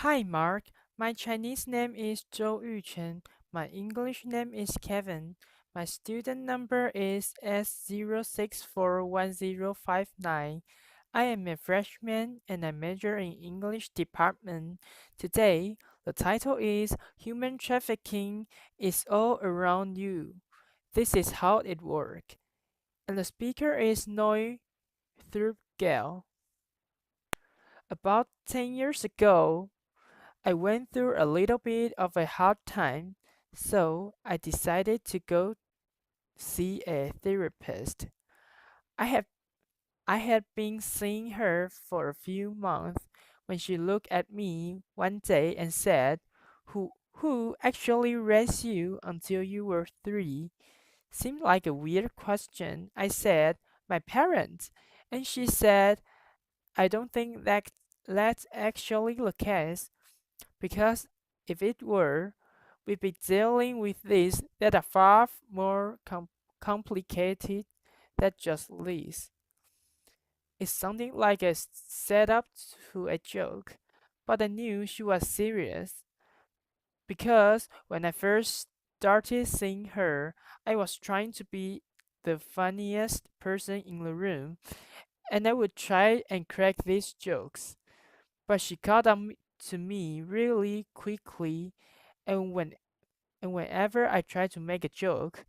Hi Mark, my Chinese name is Zhou Yuchen. My English name is Kevin. My student number is S06411059. I am a freshman and I major in English department. Today, the title is Human Trafficking is All Around You. This is how it works. And the speaker is Noi Thrupkaew. About 10 years ago, I went through a little bit of a hard time, so I decided to go see a therapist. I have I had been seeing her for a few months when she looked at me one day and said, "Who actually raised you until you were 3?" Seemed like a weird question. I said, "My parents." And she said, "I don't think that's actually the case. Because if it were, we'd be dealing with things that are far more complicated than just this." It sounded like a setup to a joke, but I knew she was serious because when I first started seeing her, I was trying to be the funniest person in the room, and I would try and crack these jokes. But she caught on to me really quickly, and whenever I tried to make a joke,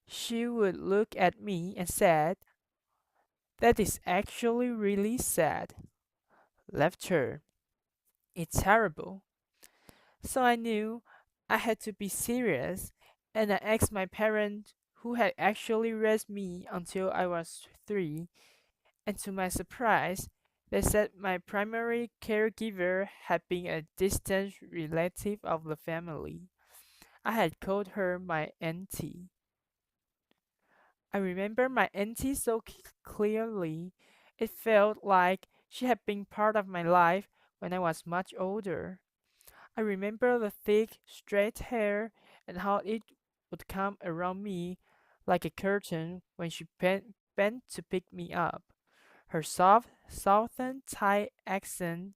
she would look at me and said, "That is actually really sad." Left her. It's terrible. So I knew I had to be serious, and I asked my parents who had actually raised me until I was 3, and to my surprise, they said my primary caregiver had been a distant relative of the family. I had called her my auntie. I remember my auntie so clearly. It felt like she had been part of my life when I was much older. I remember the thick, straight hair and how it would come around me like a curtain when she bent to pick me up. Her soft, southern Thai accent,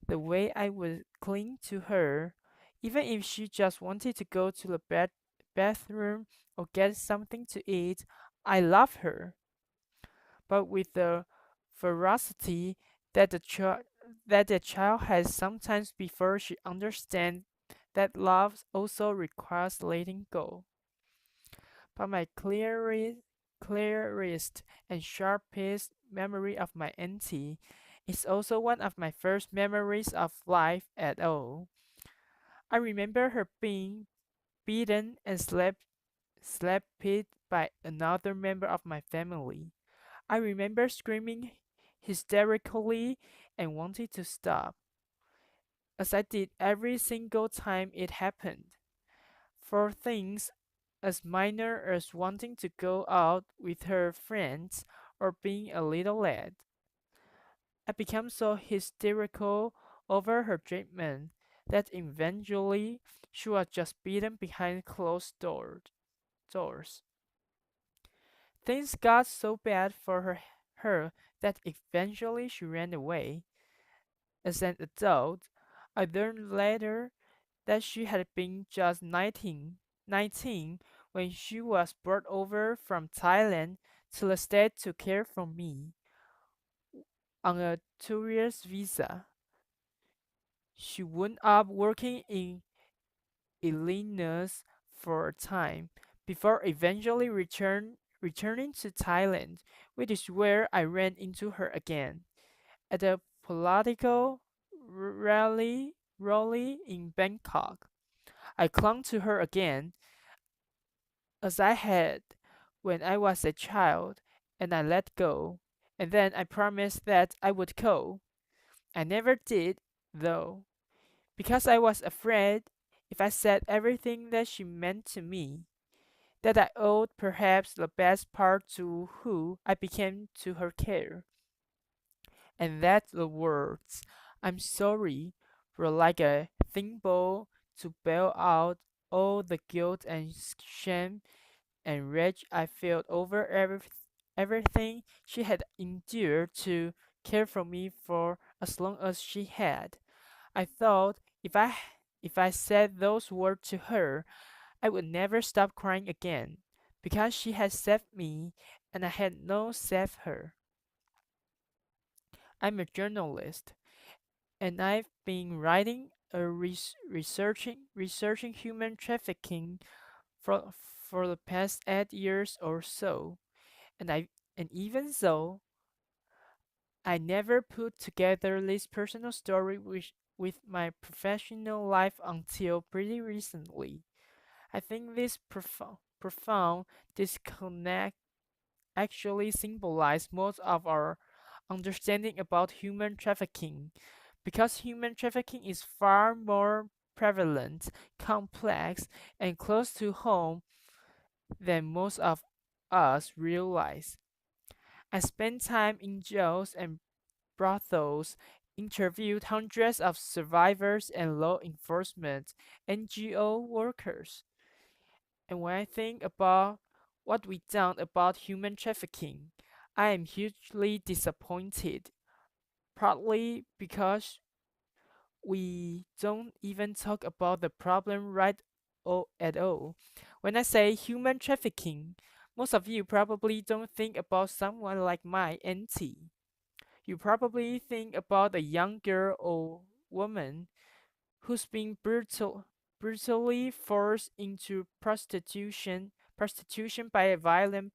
the way I would cling to her, even if she just wanted to go to the bathroom or get something to eat. I love her, but with the ferocity that the child has sometimes before she understands that love also requires letting go. But my clearest and sharpest memory of my auntie is also one of my first memories of life at all. I remember her being beaten and slapped by another member of my family. I remember screaming hysterically and wanting to stop, as I did every single time it happened. For things as minor as wanting to go out with her friends or being a little late, I became so hysterical over her treatment that eventually she was just beaten behind closed doors. Things got so bad for her that eventually she ran away. As an adult, I learned later that she had been just 19 when she was brought over from Thailand to the state to care for me on a tourist visa. She wound up working in Illinois for a time before eventually returning to Thailand, which is where I ran into her again at a political rally in Bangkok. I clung to her again as I had when I was a child, and I let go. And then I promised that I would go. I never did, though, because I was afraid if I said everything that she meant to me, that I owed perhaps the best part to who I became to her care, and that the words, "I'm sorry," were like a thimble to bail out all the guilt and shame and rage I felt over everything she had endured to care for me for as long as she had. I thought if I said those words to her, I would never stop crying again, because she had saved me and I had no saved her. I'm a journalist, and I've been writing a researching human trafficking for the past 8 years or so, and I and even though I never put together this personal story with my professional life until pretty recently, I think this profound disconnect actually symbolize most of our understanding about human trafficking, because human trafficking is far more prevalent, complex, and close to home than most of us realize. I spent time in jails and brothels, interviewed hundreds of survivors and law enforcement NGO workers. And when I think about what we done about human trafficking, I am hugely disappointed, partly because we don't even talk about the problem at all. When I say human trafficking, most of you probably don't think about someone like my auntie. You probably think about a young girl or woman who's been brutally forced into prostitution by a violent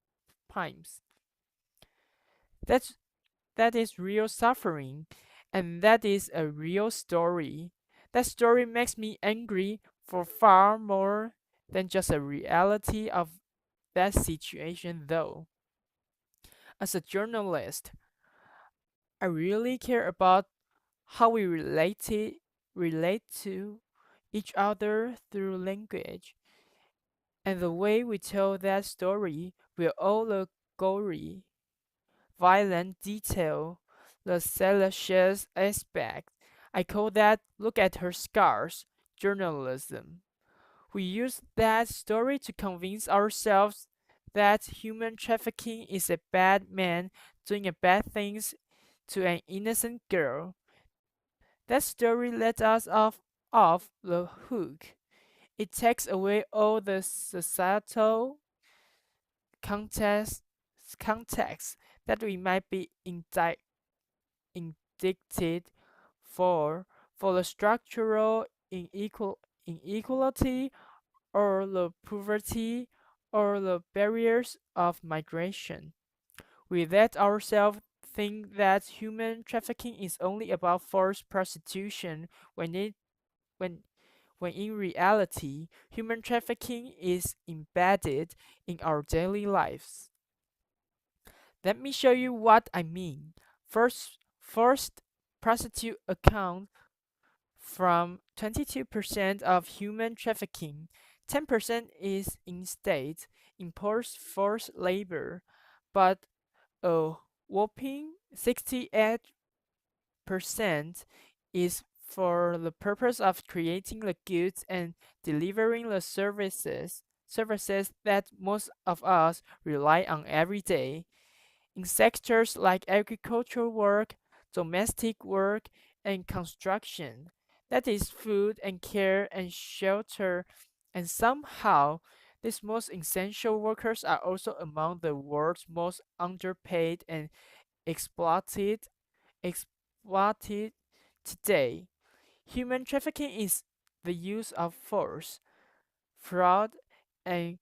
pimps. That's that is real suffering, and that is a real story. That story makes me angry for far more than just a reality of that situation though. As a journalist, I really care about how we relate to each other through language, and the way we tell that story with all the gory, violent detail, the salacious aspect. I call that look at her scars journalism. We use that story to convince ourselves that human trafficking is a bad man doing a bad things to an innocent girl. That story let us off the hook. It takes away all the societal context, context that we might be indicted for for the structural inequality or the poverty or the barriers of migration. We let ourselves think that human trafficking is only about forced prostitution when when in reality human trafficking is embedded in our daily lives. Let me show you what I mean. First prostitute account from 22% of human trafficking, 10% is in state imposed forced labor, but a whopping 68% is for the purpose of creating the goods and delivering the services that most of us rely on every day. In sectors like agricultural work, domestic work, and construction, that is food and care and shelter, and somehow these most essential workers are also among the world's most underpaid and exploited exploited today. Human trafficking is the use of force, fraud, and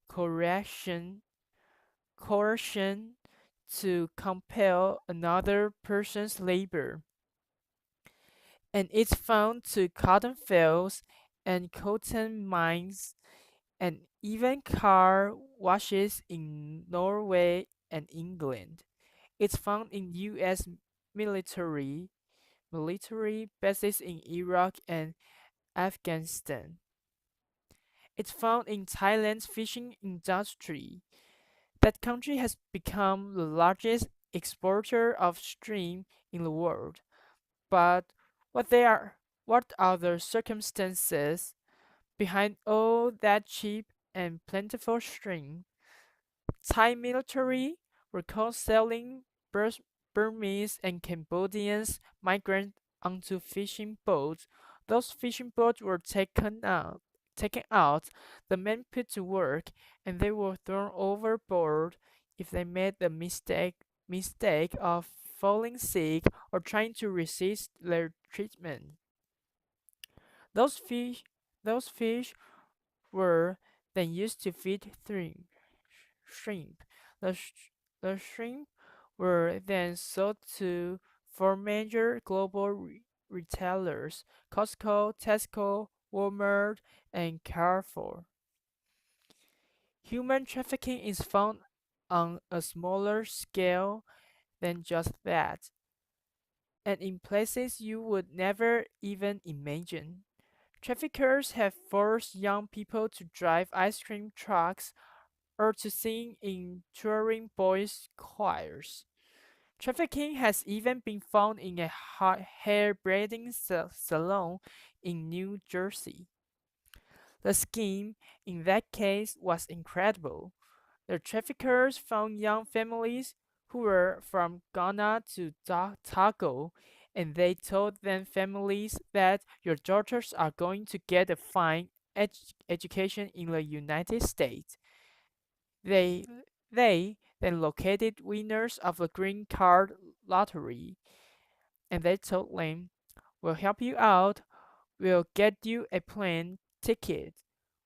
coercion coercion to compel another person's labor, and it's found to cotton fields and cotton mines and even car washes in Norway and England. It's found in US military bases in Iraq and Afghanistan. It's found in Thailand's fishing industry. That country has become the largest exporter of shrimp in the world. But what are the circumstances behind all that cheap and plentiful shrimp? Thai military were caught selling Burmese and Cambodians migrant onto fishing boats. Those fishing boats were taken out, the men put to work, and they were thrown overboard if they made the mistake of falling sick or trying to resist their treatment. Those fish those fish were then used to feed shrimp. The, sh- the shrimp were then sold to four major global retailers: Costco, Tesco, Walmart, and Carrefour. Human trafficking is found on a smaller scale than just that, and in places you would never even imagine. Traffickers have forced young people to drive ice cream trucks or to sing in touring boys' choirs. Trafficking has even been found in a hair braiding salon in New Jersey. The scheme in that case was incredible. The traffickers found young families who were from Ghana to Togo, and they told them families that your daughters are going to get a fine education in the United States. They they then located winners of the green card lottery, and they told them, "We'll help you out. We'll get you a plane ticket.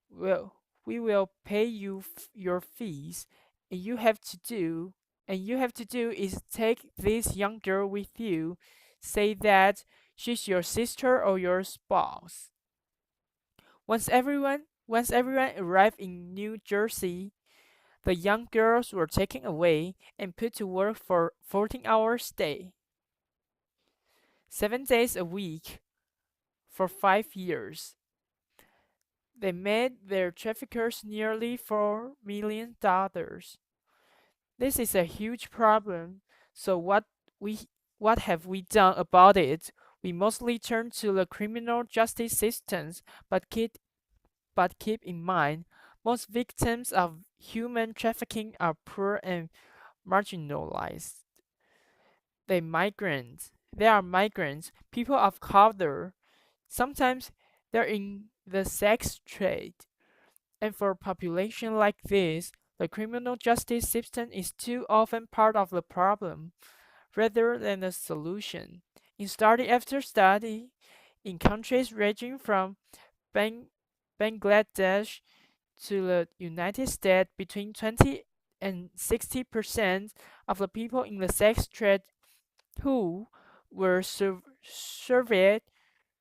Well, we will pay you your fees, and you have to do is take this young girl with you. Say that she's your sister or your spouse." Once everyone arrived in New Jersey, the young girls were taken away and put to work for 14-hour day, 7 days a week, for 5 years. They made their traffickers nearly $4 million. This is a huge problem. So we what have we done about it? We mostly turn to the criminal justice systems, but keep in mind, most victims of human trafficking are poor and marginalized. They are migrants, people of color. Sometimes they're in the sex trade. And for a population like this, the criminal justice system is too often part of the problem rather than the solution. In study after study, in countries ranging from Bang- Bangladesh to the United States, between 20 and 60% of the people in the sex trade who were surveyed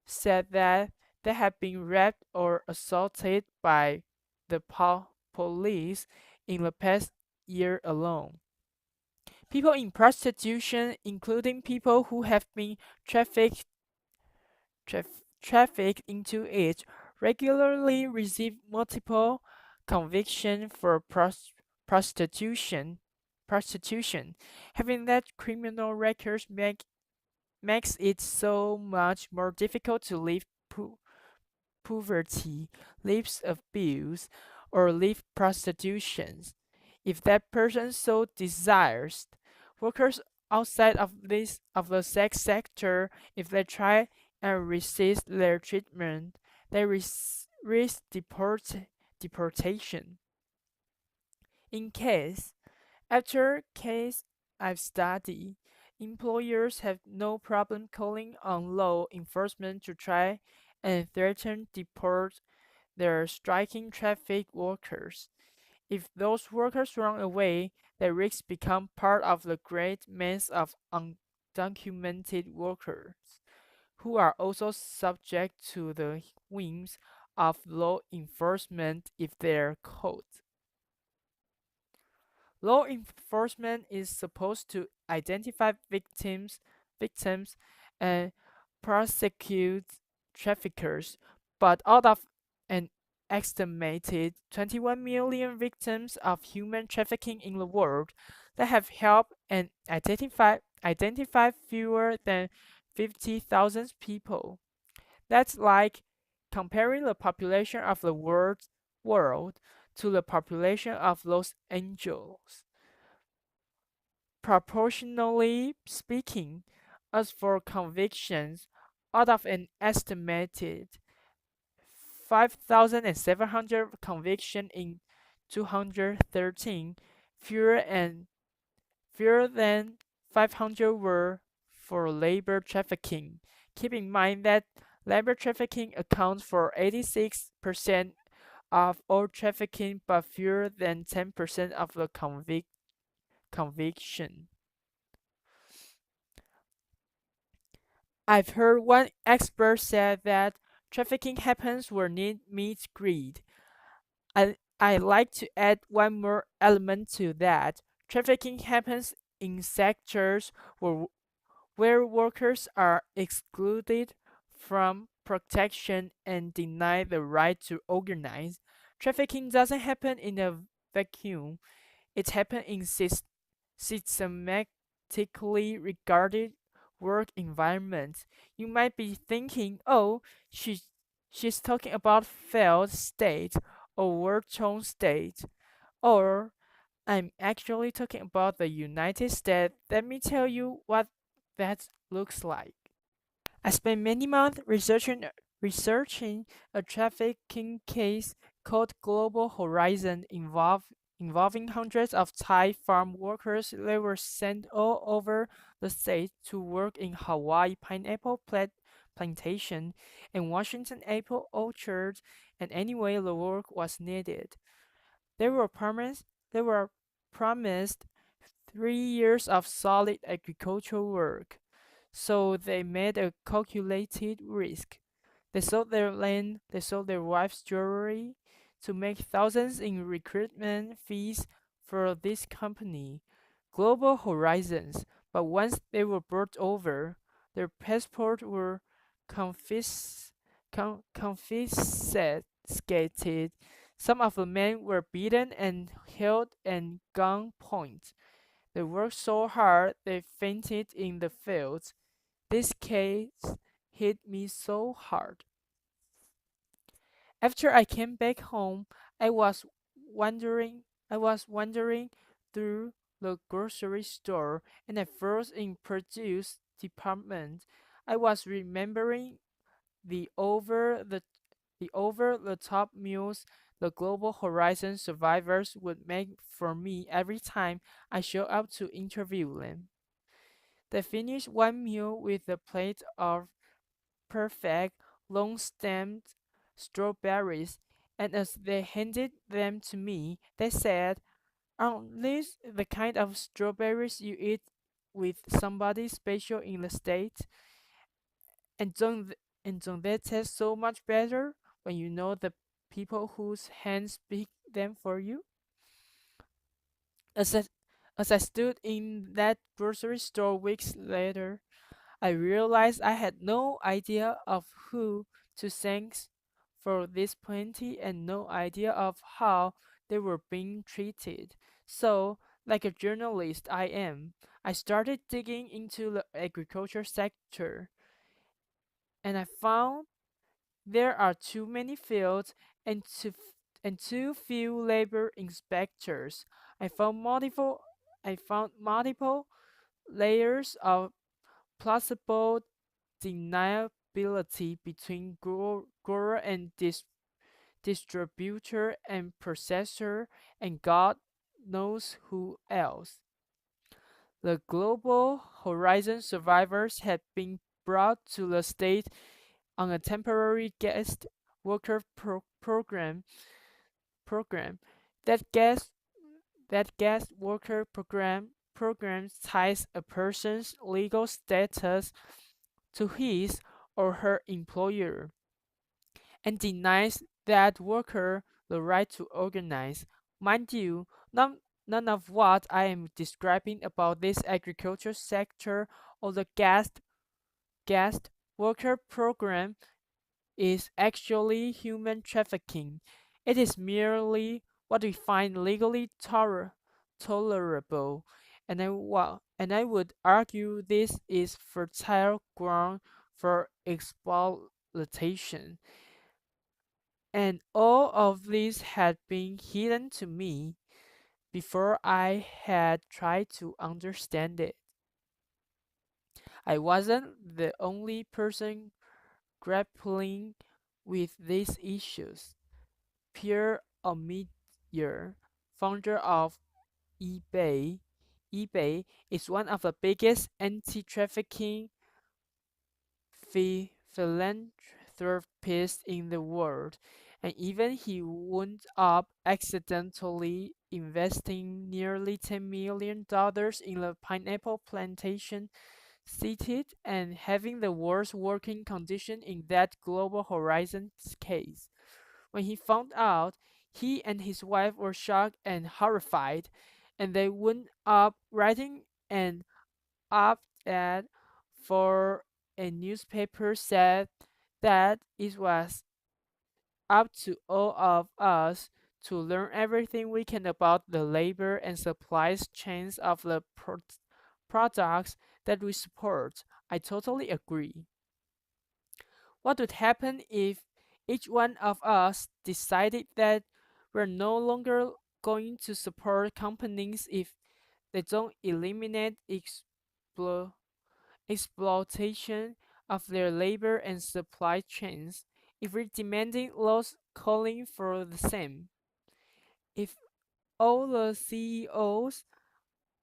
said that they had been raped or assaulted by the police in the past year alone. People in prostitution, including people who have been trafficked, trafficked into it, regularly receive multiple convictions for prostitution. Prostitution, having that criminal records makes it so much more difficult to leave poverty, lives abuse, or live prostitution. If that person so desires, workers outside of the sex sector, if they try and resist their treatment, they risk deportation. In case After case I've studied, employers have no problem calling on law enforcement to try and threaten deport their striking traffic workers. If those workers run away, they risk become part of the great mass of undocumented workers who are also subject to the whims of law enforcement if they're caught. Law enforcement is supposed to identify victims and prosecute traffickers, but out of an estimated 21 million victims of human trafficking in the world, they have helped and identified fewer than 50,000 people. That's like comparing the population of the world to the population of Los Angeles. Proportionally speaking, as for convictions, out of an estimated 5,700 convictions in 213, fewer than 500 were for labor trafficking. Keep in mind that labor trafficking accounts for 86% of all trafficking, but fewer than 10% of the conviction. I've heard one expert say that trafficking happens where need meets greed. I like to add one more element to that. Trafficking happens in sectors where workers are excluded from protection and denied the right to organize. Trafficking doesn't happen in a vacuum. It happens in systematically regarded work environments. You might be thinking, oh, she's talking about failed state or war-torn state, or I'm actually talking about the United States. Let me tell you what that looks like. I spent many months researching a trafficking case called Global Horizon involving hundreds of Thai farm workers. They were sent all over the state to work in Hawaii pineapple plantation and Washington apple orchards, and anyway the work was needed. They were promised they were promised 3 years of solid agricultural work. So they made a calculated risk. They sold their land, they sold their wife's jewelry to make thousands in recruitment fees for this company, Global Horizons. But once they were brought over, their passports were confiscated. Some of the men were beaten and held at gunpoint. They worked so hard they fainted in the fields. This case hit me so hard. After I came back home, I was wandering I was wandering through the grocery store and I froze in produce department. I was remembering the over the top meals the Global Horizon survivors would make for me every time I show up to interview them. They finished one meal with a plate of perfect, long-stemmed strawberries, and as they handed them to me, they said, aren't these the kind of strawberries you eat with somebody special in the States? And don't they taste so much better when you know the people whose hands pick them for you? As I, as I stood in that grocery store weeks later, I realized I had no idea of who to thank for this plenty and no idea of how they were being treated. So, like a journalist I am, I started digging into the agriculture sector and I found there are too many fields and too few labor inspectors. I found multiple I found multiple layers of plausible deniability between grower and distributor and processor and God knows who else. The Global Horizon survivors had been brought to the state on a temporary guest worker program. That guest that guest worker program ties a person's legal status to his or her employer and denies that worker the right to organize. Mind you, none of what I am describing about this agriculture sector or the guest worker program is actually human trafficking. It is merely what we find legally tolerable, and I would argue this is fertile ground for exploitation. And all of this had been hidden to me before I had tried to understand it. I wasn't the only person grappling with these issues. Pierre Omidyar, founder of eBay, eBay is one of the biggest anti-trafficking philanthropists in the world, and even he wound up accidentally investing nearly $10 million in a pineapple plantation cited and having the worst working condition in that Global Horizon case. When he found out, he and his wife were shocked and horrified, and they wound up writing an op-ed for a newspaper said that it was up to all of us to learn everything we can about the labor and supplies chains of the products that we support. I totally agree. What would happen if each one of us decided that we're no longer going to support companies if they don't eliminate exploitation of their labor and supply chains, if we're demanding laws calling for the same, if all the CEOs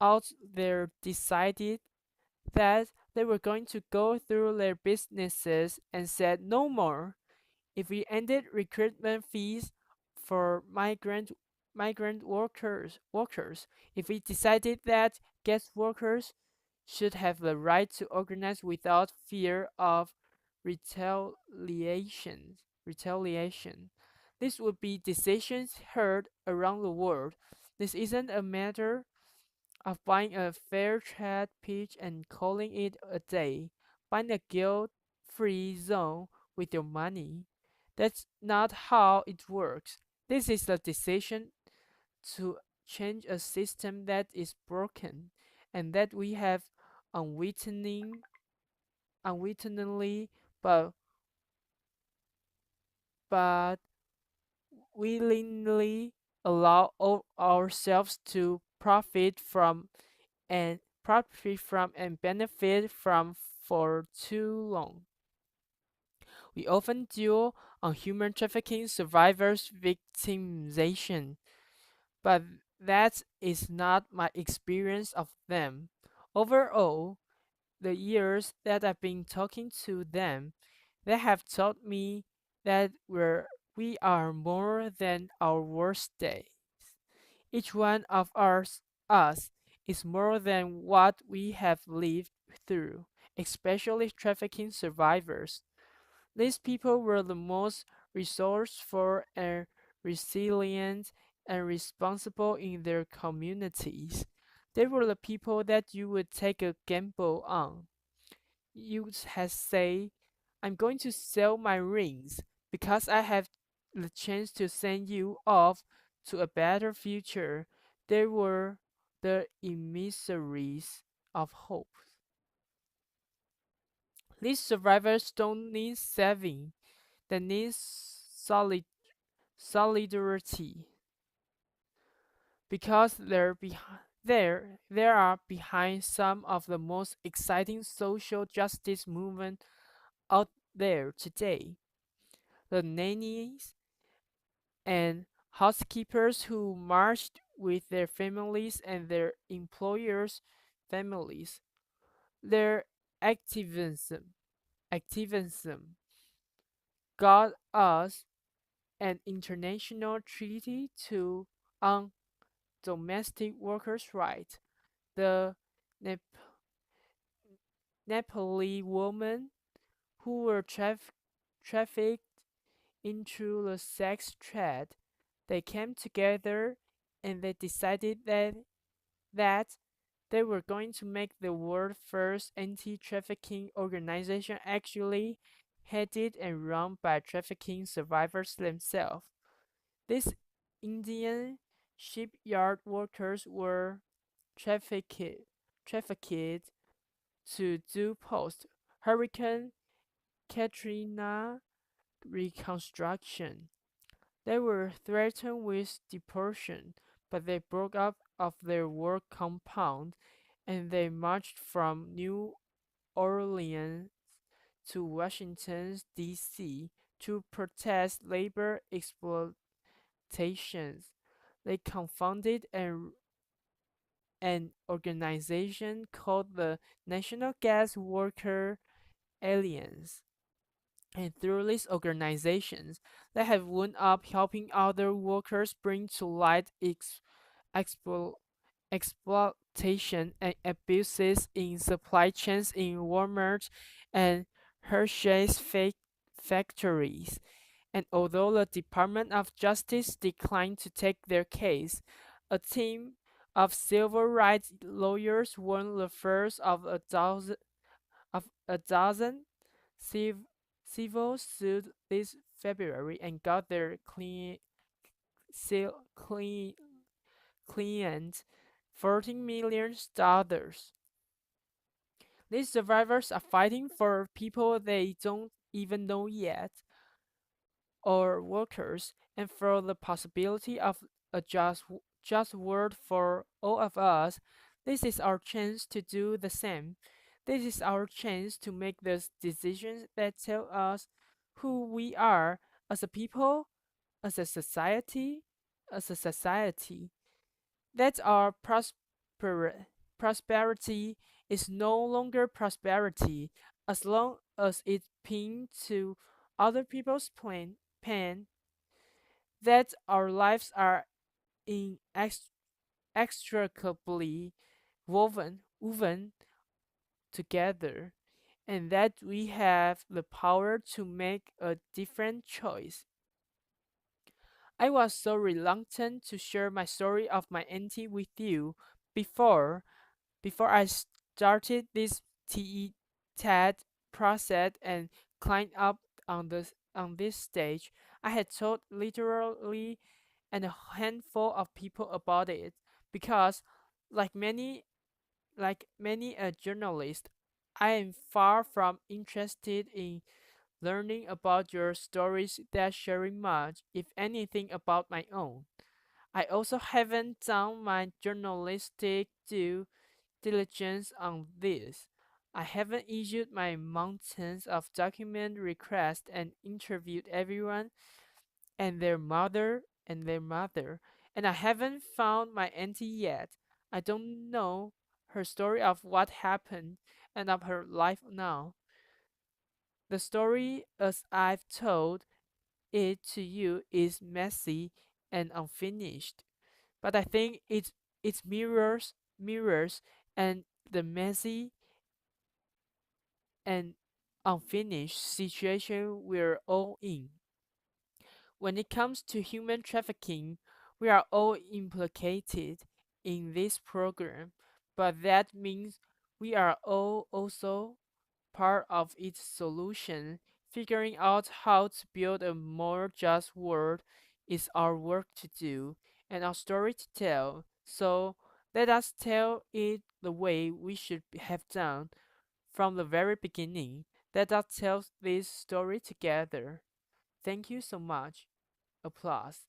out there decided that they were going to go through their businesses and said no more, if we ended recruitment fees for migrant workers, if we decided that guest workers should have the right to organize without fear of retaliation. Retaliation. This would be decisions heard around the world. This isn't a matter of buying a fair trade pitch and calling it a day. Find a guilt-free zone with your money. That's not how it works. This is the decision to change a system that is broken and that we have unwittingly but but willingly allow ourselves to profit from and benefit from for too long. We often dwell on human trafficking survivors' victimization, but that is not my experience of them. Overall, the years that I've been talking to them, they have taught me that we are more than our worst days. Each one of us is more than what we have lived through, especially trafficking survivors. These people were the most resourceful and resilient and responsible in their communities. They were the people that you would take a gamble on. You had say, I'm going to sell my rings because I have the chance to send you off to a better future. They were the emissaries of hope. These survivors don't need saving, they need solidarity because they are behind some of the most exciting social justice movement out there today. The nannies and housekeepers who marched with their families and their employers' families. Their activism got us an international treaty to on domestic workers' rights. The Nep- Nepali women who were trafficked into the sex trade, they came together and they decided that they were going to make the world's first anti-trafficking organization, actually headed and run by trafficking survivors themselves. These Indian shipyard workers were trafficked trafficked to do post-Hurricane Katrina reconstruction. They were threatened with deportation, but they broke up of their work compound and they marched from New Orleans to Washington, D.C. to protest labor exploitations. They confounded an organization called the National Gas Worker Alliance. And through these organizations, they have wound up helping other workers bring to light explo- exploitation and abuses in supply chains in Walmart and Hershey's factories. And although the Department of Justice declined to take their case, a team of civil rights lawyers won the first of a dozen civ- civil suits this February and got their clean client $14 million. These survivors are fighting for people they don't even know yet, or workers, and for the possibility of a just world for all of us. This is our chance to do the same. This is our chance to make the decisions that tell us who we are as a people, as a society, as a society. That our prosperity is no longer prosperity as long as it pins to other people's pain, that our lives are inextricably woven together, and that we have the power to make a different choice. I was so reluctant to share my story of my auntie with you before before I started this TED process and climbed up on this stage. I had told literally and a handful of people about it because, like many a journalist, I am far from interested in learning about your stories that sharing much, if anything, about my own. I also haven't done my journalistic due diligence on this. I haven't issued my mountains of document requests and interviewed everyone and their mother, and I haven't found my auntie yet. I don't know her story of what happened and of her life now. The story as I've told it to you is messy and unfinished, but I think it mirrors and the messy and unfinished situation we're all in. When it comes to human trafficking, we are all implicated in this program, but that means we are all also part of its solution. Figuring out how to build a more just world is our work to do and our story to tell. So let us tell it the way we should have done from the very beginning. Let us tell this story together. Thank you so much. Applause.